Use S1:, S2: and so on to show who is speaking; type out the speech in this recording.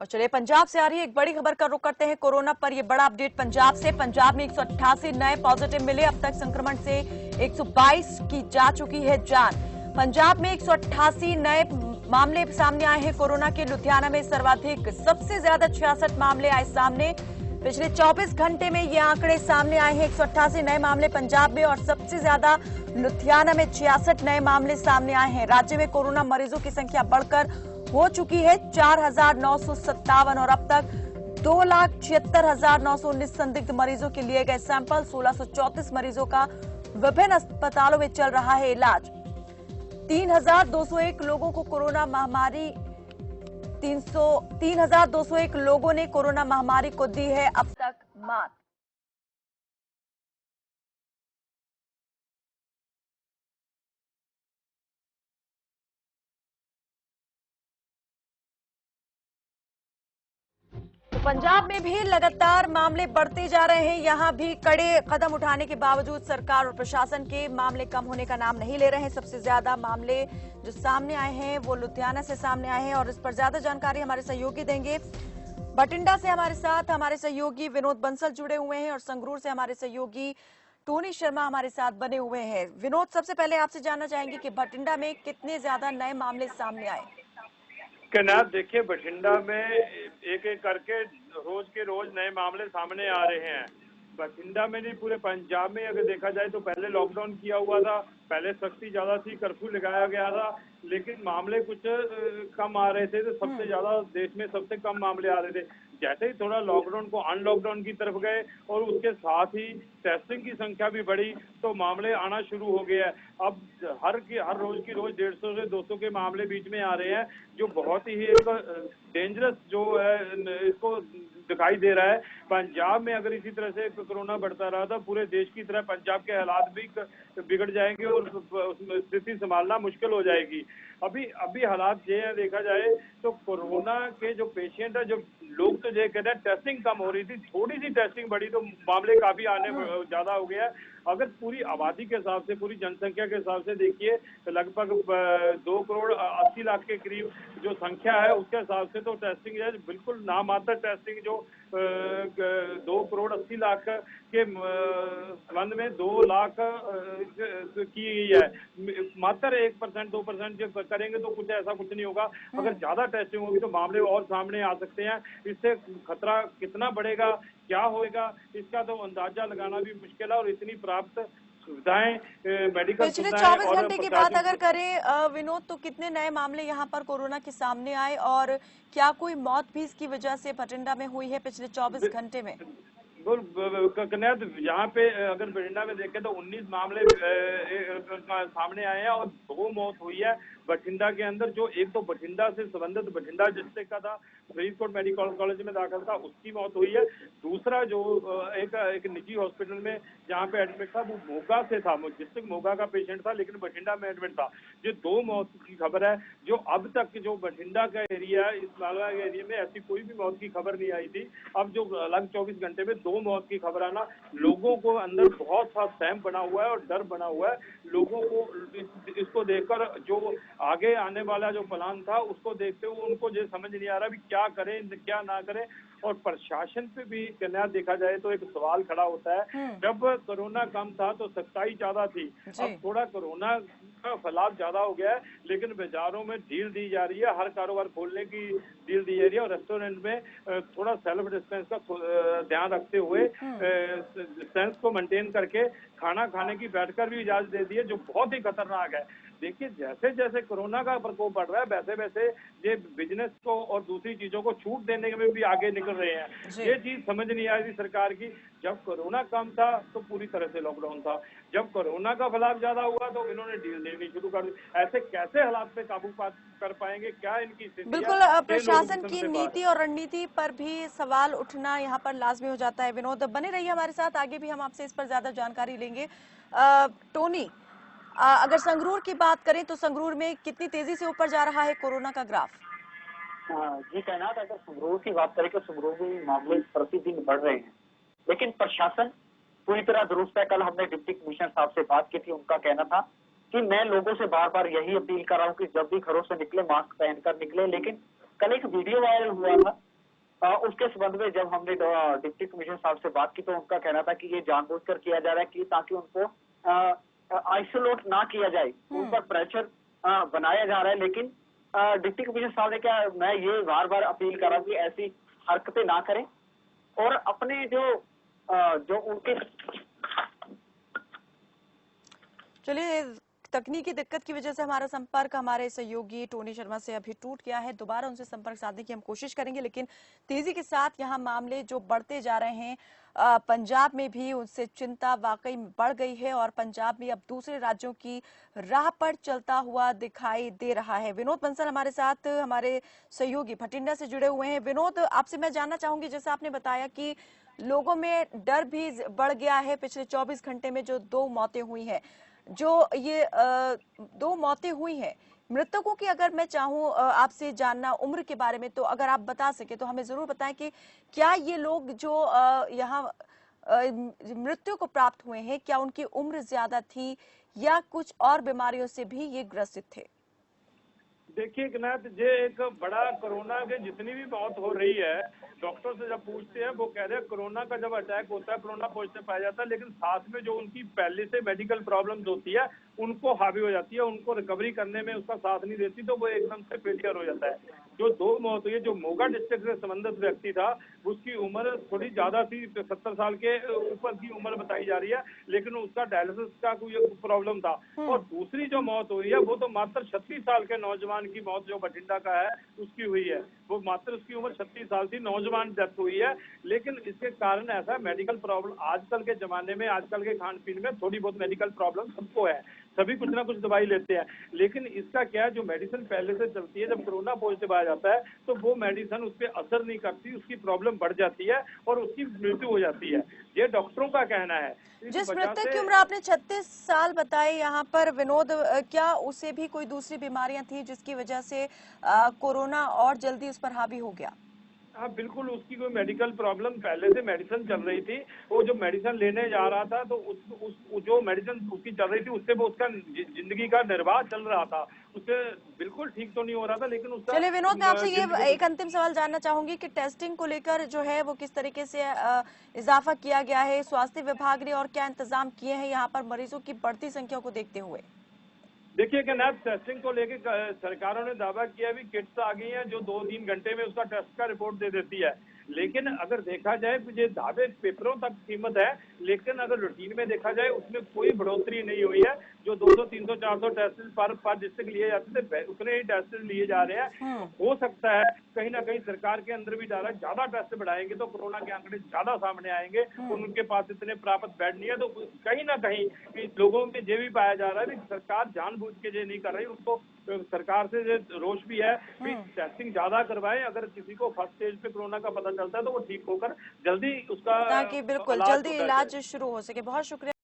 S1: और चलिए पंजाब से आ रही है एक बड़ी खबर का रुख करते हैं कोरोना पर। ये बड़ा अपडेट पंजाब से। पंजाब में 188 नए पॉजिटिव मिले। अब तक संक्रमण से 122 की जा चुकी है जान। पंजाब में 188 नए मामले सामने आए हैं कोरोना के। लुधियाना में सर्वाधिक, सबसे ज्यादा 66 मामले आए सामने। पिछले 24 घंटे में ये आंकड़े सामने आए हैं। 188 नए मामले पंजाब में और सबसे ज्यादा लुधियाना में 66 नए मामले सामने आए हैं। राज्य में कोरोना मरीजों की संख्या बढ़कर हो चुकी है 4,957 और अब तक 2,76,919 संदिग्ध मरीजों के लिए गए सैंपल। 1,634 मरीजों का विभिन्न अस्पतालों में चल रहा है इलाज। 3,201 लोगों को कोरोना महामारी 3,201 लोगों ने कोरोना महामारी को दी है अब तक मात। तो पंजाब में भी लगातार मामले बढ़ते जा रहे हैं। यहां भी कड़े कदम उठाने के बावजूद सरकार और प्रशासन के मामले कम होने का नाम नहीं ले रहे हैं। सबसे ज्यादा मामले जो सामने आए हैं वो लुधियाना से सामने आए हैं और इस पर ज्यादा जानकारी हमारे सहयोगी देंगे। बठिंडा से हमारे साथ हमारे सहयोगी विनोद बंसल जुड़े हुए हैं और संगरूर से हमारे सहयोगी टोनी शर्मा हमारे साथ बने हुए हैं। विनोद, सबसे पहले आपसे जानना चाहेंगे कि बठिंडा में कितने ज्यादा नए मामले सामने आए?
S2: कैनात देखिए, बठिंडा में एक एक करके रोज के रोज नए मामले सामने आ रहे हैं। बठिंडा में नहीं, पूरे पंजाब में अगर देखा जाए तो पहले लॉकडाउन किया हुआ था, पहले सख्ती ज्यादा थी, कर्फ्यू लगाया गया था, लेकिन मामले कुछ कम आ रहे थे। तो सबसे ज्यादा देश में सबसे कम मामले आ रहे थे। जैसे ही थोड़ा लॉकडाउन को अनलॉकडाउन की तरफ गए और उसके साथ ही टेस्टिंग की संख्या भी बढ़ी तो मामले आना शुरू हो गया है। अब हर रोज की रोज 150 से 200 के मामले बीच में आ रहे हैं, जो बहुत ही एक डेंजरस जो है इसको दिखाई दे रहा है। पंजाब में अगर इसी तरह से कोरोना बढ़ता रहा तो पूरे देश की तरह पंजाब के हालात भी बिगड़ जाएंगे और स्थिति संभालना मुश्किल हो जाएगी। अभी हालात ये है, देखा जाए तो कोरोना के जो पेशेंट है, जो लोग तो ये कहते हैं टेस्टिंग कम हो रही थी, थोड़ी सी टेस्टिंग बढ़ी तो मामले काफी आने ज्यादा हो गया। अगर पूरी आबादी के हिसाब से, पूरी जनसंख्या के हिसाब से देखिए तो लगभग 2 करोड़ 80 लाख के करीब जो संख्या है, उसके हिसाब से तो टेस्टिंग है बिल्कुल नामात्र टेस्टिंग जो 2 करोड़ 80 लाख के संबंध में 2 लाख की गई है। मात्र 1% 2% जब करेंगे तो कुछ ऐसा कुछ नहीं होगा। अगर ज्यादा टेस्टिंग होगी तो मामले और सामने आ सकते हैं। इससे खतरा कितना बढ़ेगा, क्या होएगा, इसका तो अंदाजा लगाना भी मुश्किल है। और इतनी प्राप्त सुविधाएं, मेडिकल
S1: पिछले
S2: सुविधाएं
S1: 24
S2: और
S1: घंटे की बात अगर करें विनोद, तो कितने नए मामले यहाँ पर कोरोना के सामने आए और क्या कोई मौत भी इसकी वजह से बठिंडा में हुई है पिछले 24 घंटे में?
S2: कन्या, यहाँ पे अगर बठिंडा में देखें तो 19 मामले सामने आए हैं और 2 मौत हुई है बठिंडा के अंदर। जो एक तो बठिंडा से संबंधित बठिंडा डिस्ट्रिक्ट का था, फरीदकोट मेडिकल कॉलेज में दाखिल था, उसकी मौत हुई है। दूसरा जो एक निजी हॉस्पिटल में जहाँ पे एडमिट था वो मोगा से था, डिस्ट्रिक्ट मोगा का पेशेंट था, लेकिन बठिंडा में एडमिट था। ये 2 मौत की खबर है। जो अब तक जो बठिंडा का एरिया है, इस मालवा के एरिया में ऐसी कोई भी मौत की खबर नहीं आई थी। अब जो अलग 24 घंटे में 2 मौत की खबर आना, लोगों को अंदर बहुत सा सहम बना हुआ है और डर बना हुआ है। लोगों को इसको देखकर जो आगे आने वाला जो प्लान था उसको देखते हुए उनको ये समझ नहीं आ रहा भी क्या करें क्या ना करें। और प्रशासन पे भी कन्या देखा जाए तो एक सवाल खड़ा होता है। जब कोरोना कम था तो सख्ताई ज्यादा थी, अब थोड़ा कोरोना का फैलाव ज्यादा हो गया है, लेकिन बाजारों में ढील दी जा रही है, हर कारोबार खोलने की ढील दी जा रही है। और रेस्टोरेंट में थोड़ा सेल्फ डिस्टेंस का ध्यान रखते हुए डिस्टेंस को मेंटेन करके खाना खाने की बैठकर भी इजाजत दे दी है, जो बहुत ही खतरनाक है। देखिए, जैसे जैसे कोरोना का प्रकोप बढ़ रहा है वैसे वैसे ये बिजनेस को और दूसरी चीजों को छूट देने में भी आगे निकल रहे हैं। ये चीज समझ नहीं आ रही सरकार की। जब कोरोना कम था तो पूरी तरह से लॉकडाउन था, जब कोरोना का फैलाव ज्यादा हुआ तो इन्होंने ढील देनी शुरू कर दी। ऐसे कैसे हालात पे काबू कर पाएंगे, क्या इनकी स्थिति है?
S1: बिल्कुल, प्रशासन की नीति और रणनीति पर भी सवाल उठना यहाँ पर लाजमी हो जाता है। विनोद, बने रहिए हमारे साथ, आगे भी हम आपसे इस पर ज्यादा जानकारी लेंगे। टोनी, अगर संगरूर की बात करें तो संगरूर में कितनी तेजी से ऊपर जा रहा है कोरोना का ग्राफ?
S3: जी कैनात, अगर संगरूर की बात करें तो संगरूर में मामले प्रतिदिन बढ़ रहे हैं, लेकिन प्रशासन पूरी तरह दुरुस्त है। कल हमने डिप्टी कमिश्नर साहब से बात की थी, उनका कहना था कि मैं लोगों से बार बार यही अपील कर रहा हूँ कि जब भी घरों से निकले मास्क पहनकर निकले। लेकिन कल एक वीडियो वायरल हुआ था उसके संबंध में जब हमने डिप्टी कमिश्नर साहब से बात की तो उनका कहना था कि ये जानबूझकर किया जा रहा है कि ताकि उनको आइसोलेट ना किया जाए, उन पर प्रेशर बनाया जा रहा है। लेकिन डिप्टी कमिश्नर साहब ने क्या, मैं ये बार बार अपील कर रहा हूँ कि ऐसी हरकतें ना करें और अपने जो उनके
S1: चलिए, तकनीकी दिक्कत की वजह से हमारा संपर्क हमारे सहयोगी टोनी शर्मा से अभी टूट गया है। दोबारा उनसे संपर्क साधने की हम कोशिश करेंगे, लेकिन तेजी के साथ यहाँ मामले जो बढ़ते जा रहे हैं, पंजाब में भी उनसे चिंता वाकई बढ़ गई है और पंजाब भी अब दूसरे राज्यों की राह पर चलता हुआ दिखाई दे रहा है। विनोद बंसल हमारे साथ, हमारे सहयोगी भटिंडा से जुड़े हुए हैं। विनोद, आपसे मैं जानना चाहूंगी, जैसा आपने बताया कि लोगों में डर भी बढ़ गया है। पिछले 24 घंटे में जो 2 मौतें हुई हैं, जो ये 2 मौतें हुई हैं, मृतकों की अगर मैं चाहूं आपसे जानना उम्र के बारे में, तो अगर आप बता सके तो हमें जरूर बताएं कि क्या ये लोग जो यहाँ मृत्यु को प्राप्त हुए हैं, क्या उनकी उम्र ज्यादा थी या कुछ और बीमारियों से भी ये ग्रसित थे?
S2: देखिए नाथ, ये एक बड़ा कोरोना के जितनी भी मौत हो रही है, डॉक्टर से जब पूछते हैं वो कह रहे हैं कोरोना का जब अटैक होता है, कोरोना पॉजिटिव पाया जाता है, लेकिन साथ में जो उनकी पहले से मेडिकल प्रॉब्लम्स होती है उनको हावी हो जाती है, उनको रिकवरी करने में उसका साथ नहीं देती, तो वो एकदम से फेलियर हो जाता है। जो 2 मौत हुई है, जो मोगा डिस्ट्रिक्ट से संबंधित व्यक्ति था उसकी उम्र थोड़ी ज्यादा थी, 70 साल के ऊपर की उम्र बताई जा रही है, लेकिन उसका डायलिसिस का कोई प्रॉब्लम था। और दूसरी जो मौत हुई है वो तो मात्र 36 साल के नौजवान की मौत जो बठिंडा का है उसकी हुई है। वो मात्र उसकी उम्र 36 साल थी, नौजवान डेथ हुई है। लेकिन इसके कारण ऐसा मेडिकल प्रॉब्लम आजकल के जमाने में, आजकल के खान पीन में थोड़ी बहुत मेडिकल प्रॉब्लम सबको है, सभी कुछ ना कुछ दवाई लेते हैं। लेकिन इसका क्या है, जो मेडिसिन पहले से चलती है, जब कोरोना पॉजिटिव आ जाता है तो वो मेडिसिन उस पर असर नहीं करती, उसकी प्रॉब्लम बढ़ जाती है और उसकी मृत्यु हो जाती है, ये डॉक्टरों का कहना है।
S1: जिस मृतक की उम्र आपने 36 साल बताई यहाँ पर, विनोद, क्या उसे भी कोई दूसरी बीमारियां थी जिसकी वजह से कोरोना और जल्दी उस पर हावी हो गया?
S2: हाँ बिल्कुल, उसकी कोई मेडिकल प्रॉब्लम पहले से मेडिसिन चल रही थी, वो जो मेडिसिन लेने जा रहा था तो उस जो मेडिसिन उसकी चल रही थी उससे वो उसका जिंदगी का निर्वाह चल रहा था, उससे बिल्कुल ठीक तो नहीं हो रहा था, लेकिन उसका।
S1: चलिए विनोद, मैं आपसे ये एक अंतिम सवाल जानना चाहूंगी कि टेस्टिंग को लेकर जो है वो किस तरीके से इजाफा किया गया है, स्वास्थ्य विभाग ने और क्या इंतजाम किए हैं यहाँ पर मरीजों की बढ़ती संख्या को देखते हुए?
S2: देखिए कि ना, टेस्टिंग को लेकर सरकारों ने दावा किया भी किट्स आ गई हैं जो 2-3 घंटे में उसका टेस्ट का रिपोर्ट दे देती है। लेकिन अगर देखा जाए तो ये दावे पेपरों तक कीमत है, लेकिन अगर रूटीन में देखा जाए उसमें कोई बढ़ोतरी नहीं हुई है। जो 200, 300, 400 टेस्ट पर डिस्ट्रिक्ट लिए जाते थे उतने ही टेस्ट लिए जा रहे हैं। हो सकता है कहीं ना कहीं सरकार के अंदर भी डाला, ज्यादा टेस्ट बढ़ाएंगे तो कोरोना के आंकड़े ज्यादा सामने आएंगे और उनके पास इतने प्राप्त बेड नहीं है, तो कहीं ना कहीं लोगों में ये भी पाया जा रहा है कि सरकार जानबूझ के ये नहीं कर रही, उसको सरकार से रोष भी है कि टेस्टिंग ज्यादा करवाएं। अगर किसी को फर्स्ट स्टेज पे कोरोना का पता चलता है तो वो ठीक होकर जल्दी उसका
S1: ताकि बिल्कुल जल्दी इलाज शुरू हो सके। बहुत शुक्रिया।